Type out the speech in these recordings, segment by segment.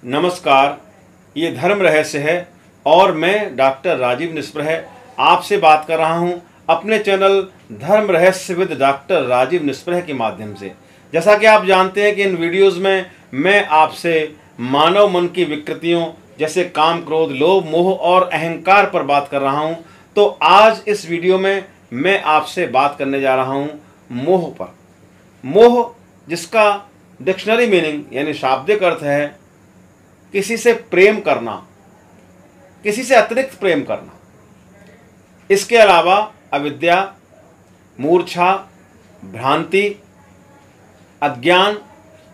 नमस्कार, ये धर्म रहस्य है और मैं डॉक्टर राजीव निस्प्रह आपसे बात कर रहा हूँ अपने चैनल धर्म रहस्य विद डॉक्टर राजीव निस्प्रह के माध्यम से। जैसा कि आप जानते हैं कि इन वीडियोस में मैं आपसे मानव मन की विकृतियों जैसे काम, क्रोध, लोभ, मोह और अहंकार पर बात कर रहा हूँ। तो आज इस वीडियो में मैं आपसे बात करने जा रहा हूँ मोह पर। मोह, जिसका डिक्शनरी मीनिंग यानी शाब्दिक अर्थ है किसी से प्रेम करना, किसी से अतिरिक्त प्रेम करना। इसके अलावा अविद्या, मूर्छा, भ्रांति, अज्ञान,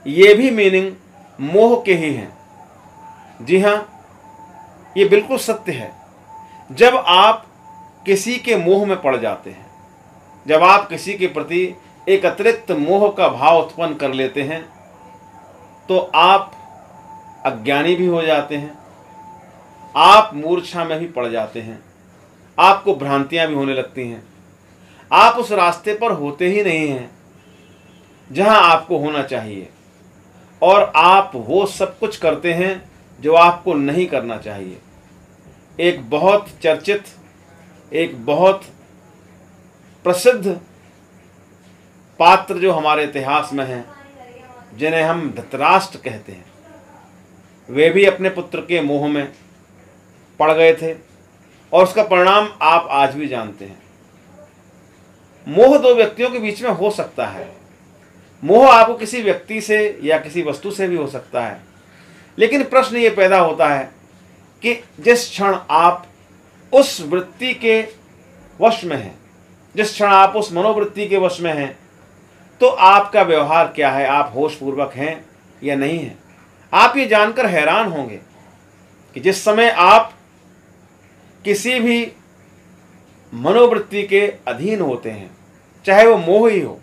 ये भी मीनिंग मोह के ही हैं। जी हाँ, ये बिल्कुल सत्य है। जब आप किसी के मोह में पड़ जाते हैं, जब आप किसी के प्रति एक अतिरिक्त मोह का भाव उत्पन्न कर लेते हैं, तो आप अज्ञानी भी हो जाते हैं, आप मूर्छा में भी पड़ जाते हैं, आपको भ्रांतियां भी होने लगती हैं। आप उस रास्ते पर होते ही नहीं हैं जहां आपको होना चाहिए, और आप वो सब कुछ करते हैं जो आपको नहीं करना चाहिए। एक बहुत चर्चित, एक बहुत प्रसिद्ध पात्र जो हमारे इतिहास में हैं, जिन्हें हम धृतराष्ट्र कहते हैं, वे भी अपने पुत्र के मोह में पड़ गए थे और उसका परिणाम आप आज भी जानते हैं। मोह दो व्यक्तियों के बीच में हो सकता है। मोह आपको किसी व्यक्ति से या किसी वस्तु से भी हो सकता है। लेकिन प्रश्न ये पैदा होता है कि जिस क्षण आप उस वृत्ति के वश में हैं, जिस क्षण आप उस मनोवृत्ति के वश में हैं, तो आपका व्यवहार क्या है, आप होशपूर्वक हैं या नहीं हैं। आप ये जानकर हैरान होंगे कि जिस समय आप किसी भी मनोवृत्ति के अधीन होते हैं, चाहे वो मोह ही हो,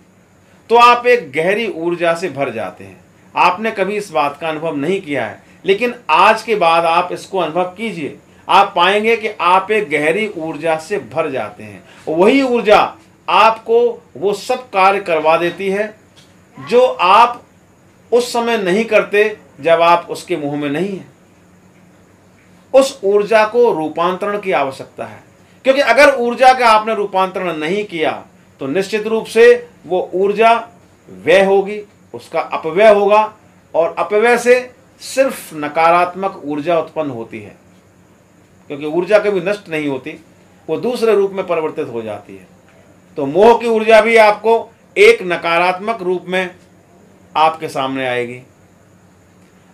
तो आप एक गहरी ऊर्जा से भर जाते हैं। आपने कभी इस बात का अनुभव नहीं किया है, लेकिन आज के बाद आप इसको अनुभव कीजिए। आप पाएंगे कि आप एक गहरी ऊर्जा से भर जाते हैं। वही ऊर्जा आपको वो सब कार्य करवा देती है जो आप उस समय नहीं करते जब आप उसके मुंह में नहीं हैं। उस ऊर्जा को रूपांतरण की आवश्यकता है, क्योंकि अगर ऊर्जा का आपने रूपांतरण नहीं किया तो निश्चित रूप से वो ऊर्जा व्यय होगी, उसका अपव्यय होगा, और अपव्यय से सिर्फ नकारात्मक ऊर्जा उत्पन्न होती है। क्योंकि ऊर्जा कभी नष्ट नहीं होती, वो दूसरे रूप में परिवर्तित हो जाती है। तो मोह की ऊर्जा भी आपको एक नकारात्मक रूप में आपके सामने आएगी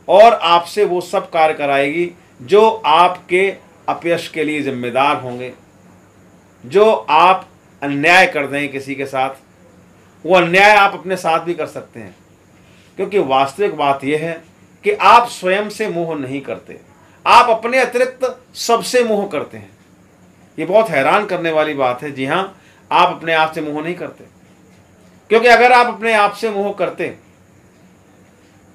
और आपसे वो सब कार्य कराएगी जो आपके अपयश के लिए जिम्मेदार होंगे। जो आप अन्याय कर दें किसी के साथ, वो अन्याय आप अपने साथ भी कर सकते हैं। क्योंकि वास्तविक बात यह है कि आप स्वयं से मोह नहीं करते, आप अपने अतिरिक्त सबसे मोह करते हैं। ये बहुत हैरान करने वाली बात है। जी हाँ, आप अपने आप से मोह नहीं करते, क्योंकि अगर आप अपने आप से मोह करते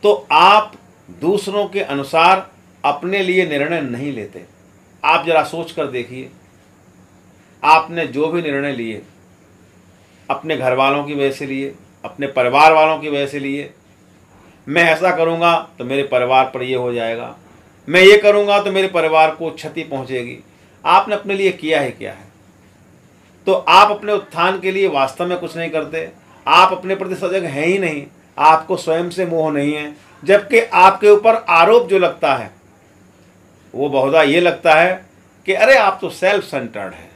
तो आप दूसरों के अनुसार अपने लिए निर्णय नहीं लेते। आप जरा सोच कर देखिए, आपने जो भी निर्णय लिए अपने घर वालों की वजह से लिए, अपने परिवार वालों की वजह से लिए। मैं ऐसा करूँगा तो मेरे परिवार पर ये हो जाएगा, मैं ये करूँगा तो मेरे परिवार को क्षति पहुँचेगी। आपने अपने लिए किया है क्या है? तो आप अपने उत्थान के लिए वास्तव में कुछ नहीं करते। आप अपने प्रति सजग हैं ही नहीं, आपको स्वयं से मोह नहीं है। जबकि आपके ऊपर आरोप जो लगता है वो बहुधा ये लगता है कि अरे आप तो सेल्फ सेंटर्ड हैं,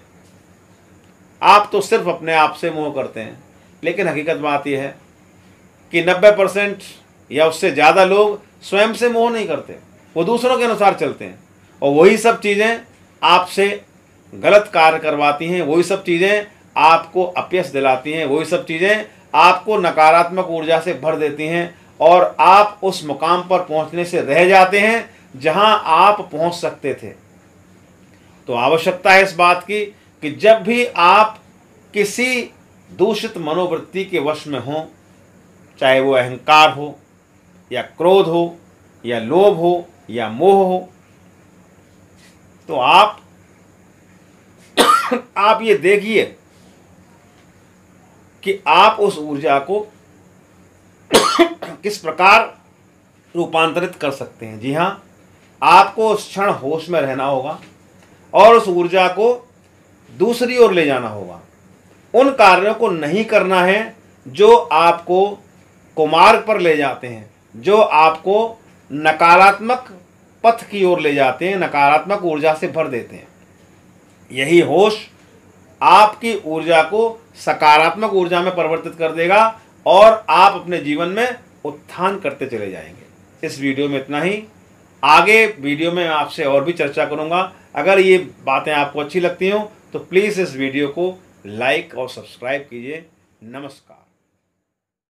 आप तो सिर्फ अपने आप से मोह करते हैं। लेकिन हकीकत बात यह है कि 90% या उससे ज़्यादा लोग स्वयं से मोह नहीं करते, वो दूसरों के अनुसार चलते हैं। और वही सब चीज़ें आपसे गलत कार्य करवाती हैं, वही सब चीज़ें आपको अपयश दिलाती हैं, वही सब चीज़ें आपको नकारात्मक ऊर्जा से भर देती हैं, और आप उस मुकाम पर पहुंचने से रह जाते हैं जहां आप पहुंच सकते थे। तो आवश्यकता है इस बात की कि जब भी आप किसी दूषित मनोवृत्ति के वश में हों, चाहे वो अहंकार हो या क्रोध हो या लोभ हो या मोह हो, तो आप ये देखिए कि आप उस ऊर्जा को किस प्रकार रूपांतरित कर सकते हैं। जी हाँ, आपको उस क्षण होश में रहना होगा और उस ऊर्जा को दूसरी ओर ले जाना होगा। उन कार्यों को नहीं करना है जो आपको कुमार्ग पर ले जाते हैं, जो आपको नकारात्मक पथ की ओर ले जाते हैं, नकारात्मक ऊर्जा से भर देते हैं। यही होश आपकी ऊर्जा को सकारात्मक ऊर्जा में परिवर्तित कर देगा और आप अपने जीवन में उत्थान करते चले जाएंगे। इस वीडियो में इतना ही। आगे वीडियो में आपसे और भी चर्चा करूंगा। अगर ये बातें आपको अच्छी लगती हों तो प्लीज़ इस वीडियो को लाइक और सब्सक्राइब कीजिए। नमस्कार।